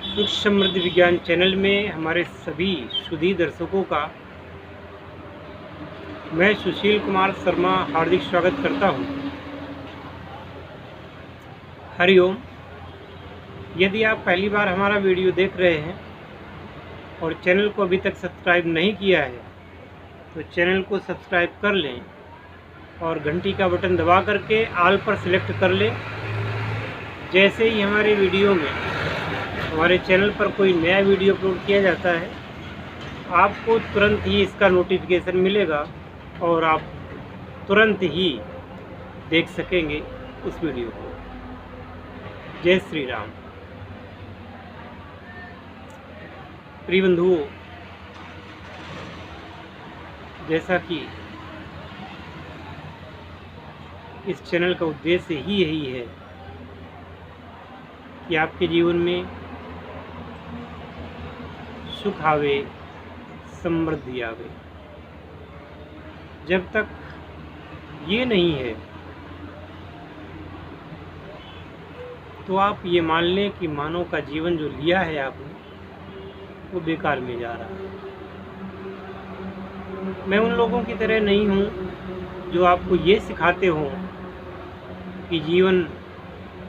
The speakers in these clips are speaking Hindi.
सुख समृद्ध विज्ञान चैनल में हमारे सभी सुधी दर्शकों का मैं सुशील कुमार शर्मा हार्दिक स्वागत करता हूं। हरिओम। यदि आप पहली बार हमारा वीडियो देख रहे हैं और चैनल को अभी तक सब्सक्राइब नहीं किया है तो चैनल को सब्सक्राइब कर लें और घंटी का बटन दबा करके ऑल पर सिलेक्ट कर लें। जैसे ही हमारे वीडियो में हमारे चैनल पर कोई नया वीडियो अपलोड किया जाता है आपको तुरंत ही इसका नोटिफिकेशन मिलेगा और आप तुरंत ही देख सकेंगे उस वीडियो को। जय श्री राम। प्रिय बंधुओं, जैसा कि इस चैनल का उद्देश्य ही यही है कि आपके जीवन में सुख आवे, समृद्धि आवे। जब तक ये नहीं है तो आप ये मान लें कि मानव का जीवन जो लिया है आपने वो बेकार में जा रहा है। मैं उन लोगों की तरह नहीं हूँ जो आपको ये सिखाते हों कि जीवन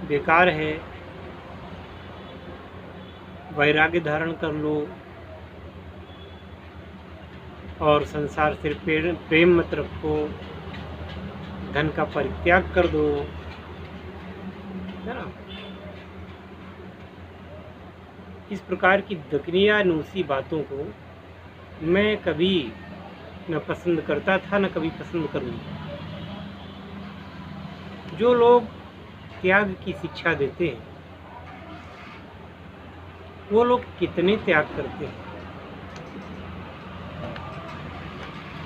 बेकार है, वैराग्य धारण कर लो और संसार से प्रेम मत रखो, धन का परित्याग कर दो, है ना। इस प्रकार की दकनियानूसी बातों को मैं कभी न पसंद करता था न कभी पसंद करूँगा। जो लोग त्याग की शिक्षा देते हैं वो लोग कितने त्याग करते हैं।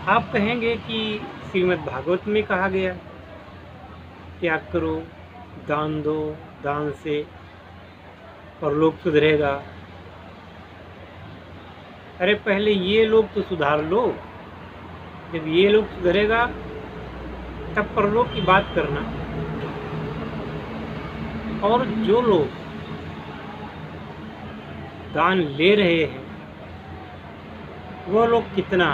आप कहेंगे कि श्रीमद् भागवत में कहा गया त्याग करो, दान दो, दान से और लोग सुधरेगा। अरे पहले ये लोग तो सुधार लो, जब ये लोग सुधरेगा तब परलोक की बात करना। और जो लोग दान ले रहे हैं वो लोग कितना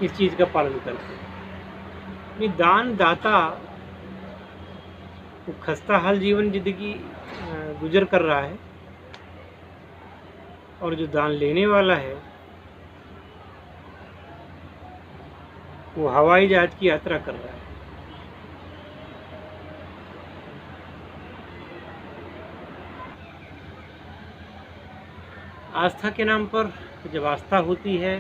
इस चीज़ का पालन करते हैं। दान दाता वो खस्ता हाल जीवन जिंदगी गुजर कर रहा है और जो दान लेने वाला है वो हवाई जहाज की यात्रा कर रहा है। आस्था के नाम पर जब आस्था होती है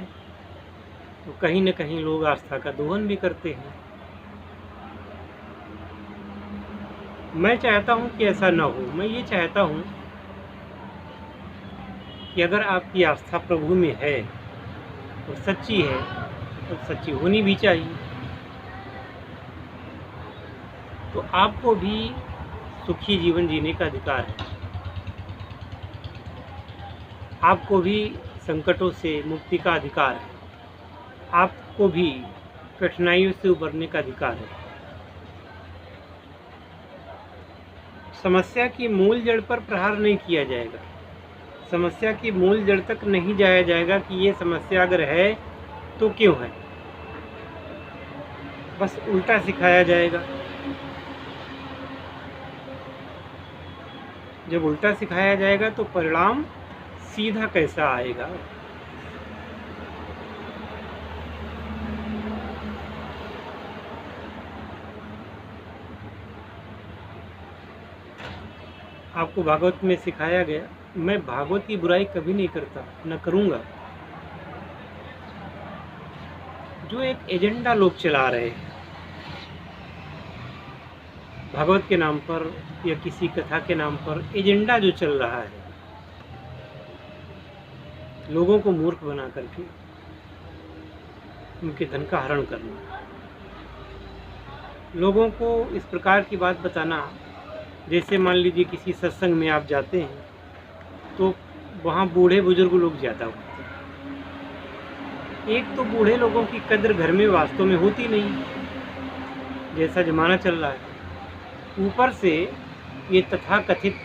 तो कहीं न कहीं लोग आस्था का दोहन भी करते हैं। मैं चाहता हूं कि ऐसा न हो। मैं ये चाहता हूं कि अगर आपकी आस्था प्रभु में है और सच्ची है तो सच्ची होनी भी चाहिए, तो आपको भी सुखी जीवन जीने का अधिकार है। आपको भी संकटों से मुक्ति का अधिकार है। आपको भी कठिनाइयों से उबरने का अधिकार है। समस्या की मूल जड़ पर प्रहार नहीं किया जाएगा। समस्या की मूल जड़ तक नहीं जाया जाएगा कि ये समस्या अगर है तो क्यों है। बस उल्टा सिखाया जाएगा। जब उल्टा सिखाया जाएगा तो परिणाम सीधा कैसा आएगा। आपको भागवत में सिखाया गया। मैं भागवत की बुराई कभी नहीं करता, न करूँगा। जो एक एजेंडा लोग चला रहे हैं भागवत के नाम पर या किसी कथा के नाम पर, एजेंडा जो चल रहा है लोगों को मूर्ख बना करके उनके धन का हरण करना, लोगों को इस प्रकार की बात बताना। जैसे मान लीजिए किसी सत्संग में आप जाते हैं तो वहाँ बूढ़े बुजुर्ग लोग ज़्यादा होते हैं। एक तो बूढ़े लोगों की कद्र घर में वास्तव में होती नहीं, जैसा ज़माना चल रहा है। ऊपर से ये तथाकथित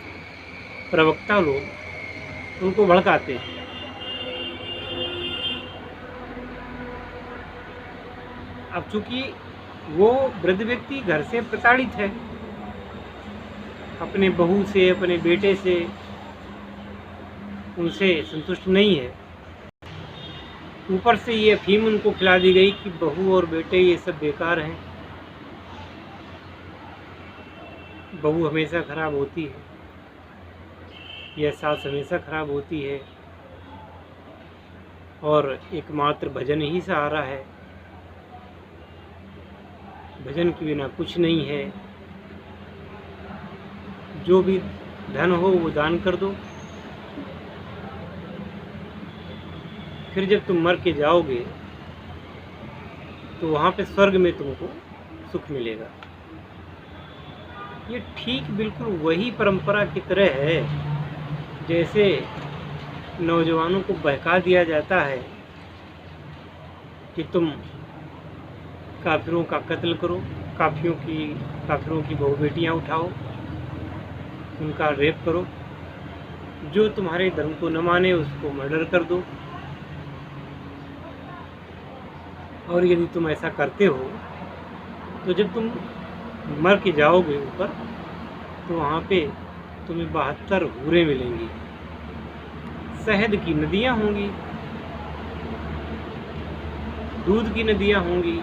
प्रवक्ता लोग उनको भड़काते हैं। अब चूंकि वो वृद्ध व्यक्ति घर से प्रताड़ित है, अपने बहू से, अपने बेटे से, उनसे संतुष्ट नहीं है। ऊपर से ये अफीम उनको खिला दी गई कि बहू और बेटे ये सब बेकार हैं, बहू हमेशा खराब होती है या सास हमेशा खराब होती है और एकमात्र भजन ही सहारा है, भजन के बिना कुछ नहीं है, जो भी धन हो वो दान कर दो, फिर जब तुम मर के जाओगे तो वहाँ पे स्वर्ग में तुमको सुख मिलेगा। ये ठीक बिल्कुल वही परंपरा की तरह है जैसे नौजवानों को बहका दिया जाता है कि तुम काफिरों का कत्ल करो, काफिरों की बहू बेटियाँ उठाओ, उनका रेप करो, जो तुम्हारे धर्म को न माने उसको मर्डर कर दो। और यदि तुम ऐसा करते हो तो जब तुम मर के जाओगे ऊपर तो वहाँ पे तुम्हें 72 हूरें मिलेंगी, शहद की नदियाँ होंगी, दूध की नदियाँ होंगी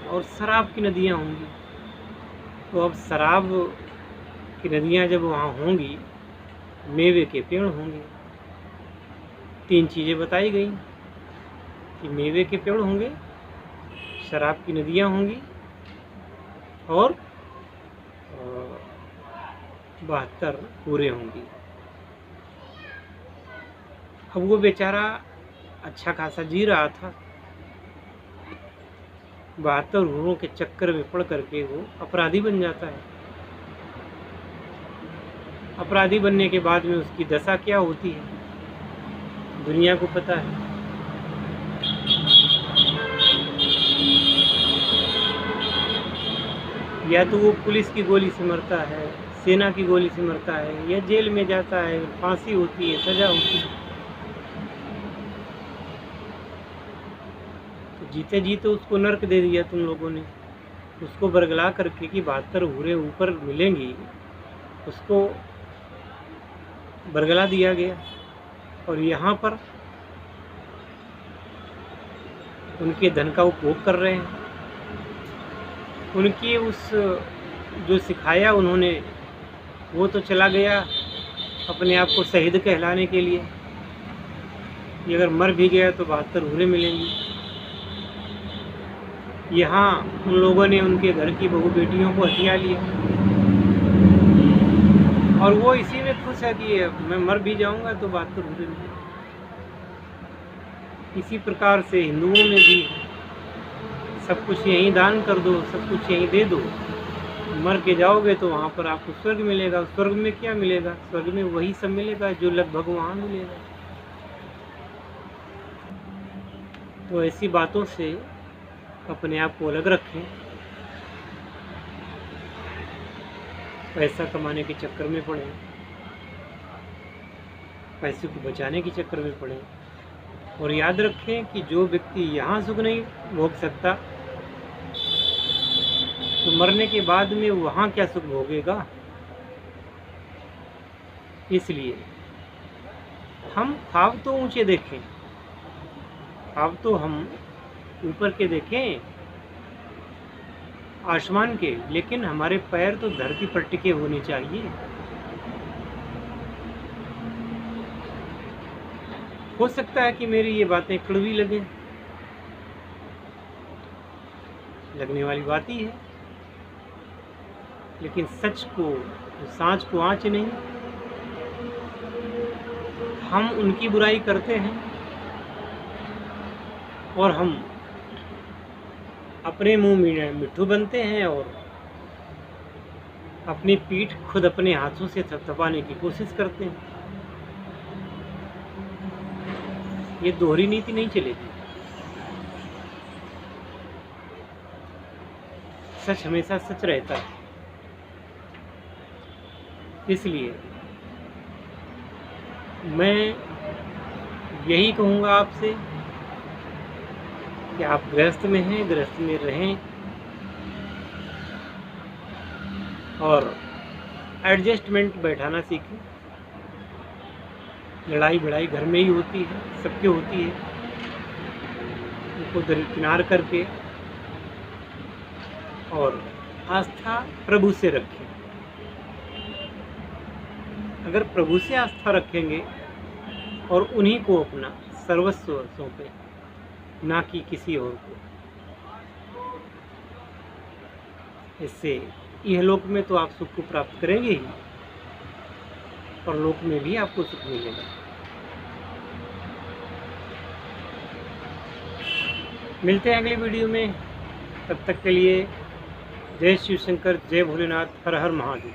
और शराब की नदियाँ होंगी। तो अब शराब की नदियाँ जब वहाँ होंगी, मेवे के पेड़ होंगे। 3 चीज़ें बताई गई कि मेवे के पेड़ होंगे, शराब की नदियाँ होंगी और 72 हूरें होंगी। अब वो बेचारा अच्छा खासा जी रहा था, 72 हूरों के चक्कर में पड़ करके वो अपराधी बन जाता है। अपराधी बनने के बाद में उसकी दशा क्या होती है दुनिया को पता है। या तो वो पुलिस की गोली से मरता है, सेना की गोली से मरता है, या जेल में जाता है, फांसी होती है, सजा होती है। तो जीते जीते उसको नर्क दे दिया तुम लोगों ने, उसको बरगला करके कि 72 हूरें ऊपर मिलेंगी, उसको बरगला दिया गया। और यहाँ पर उनके धन का उपभोग कर रहे हैं, उनकी उस जो सिखाया उन्होंने वो तो चला गया अपने आप को शहीद कहलाने के लिए कि अगर मर भी गया तो 72 हूरें मिलेंगी। यहाँ उन लोगों ने उनके घर की बहू बेटियों को हथिया लिया और वो इसी में खुश है कि मैं मर भी जाऊंगा तो 72 हूरें मिलेंगी। इसी प्रकार से हिंदुओं में भी सब कुछ यहीं दान कर दो, सब कुछ यहीं दे दो, मर के जाओगे तो वहाँ पर आपको स्वर्ग मिलेगा। स्वर्ग में क्या मिलेगा? स्वर्ग में वही सब मिलेगा जो लगभग वहाँ मिलेगा। तो ऐसी बातों से अपने आप को अलग रखें, पैसा कमाने के चक्कर में पड़े, पैसे को बचाने के चक्कर में पड़े। और याद रखें कि जो व्यक्ति यहाँ सुख नहीं भोग सकता तो मरने के बाद में वहाँ क्या सुख भोगेगा। इसलिए हम ख्वाब तो ऊंचे देखें, ख्वाब तो हम ऊपर के देखें, आसमान के, लेकिन हमारे पैर तो धरती पर टिके होने चाहिए। हो सकता है कि मेरी ये बातें कड़वी लगे, लगने वाली बात ही है, लेकिन सच को, सांच को आँच नहीं। हम उनकी बुराई करते हैं और हम अपने मुंह में मिट्ठू बनते हैं और अपनी पीठ खुद अपने हाथों से थपथपाने की कोशिश करते हैं। ये दोहरी नीति नहीं चलेगी। सच हमेशा सच रहता है। इसलिए मैं यही कहूँगा आपसे कि आप गृहस्थ में हैं, गृहस्थ में रहें और एडजस्टमेंट बैठाना सीखें। लड़ाई भिड़ाई घर में ही होती है, सबकी होती है, उनको दरकिनार करके और आस्था प्रभु से रखें। अगर प्रभु से आस्था रखेंगे और उन्हीं को अपना सर्वस्व सौंपें, ना कि किसी और को, इससे इहलोक में तो आप सुख को प्राप्त करेंगे ही और लोक में भी आपको सुख मिलेगा। मिलते हैं अगली वीडियो में, तब तक के लिए जय शिव शंकर, जय भोलेनाथ, हर हर महादेव।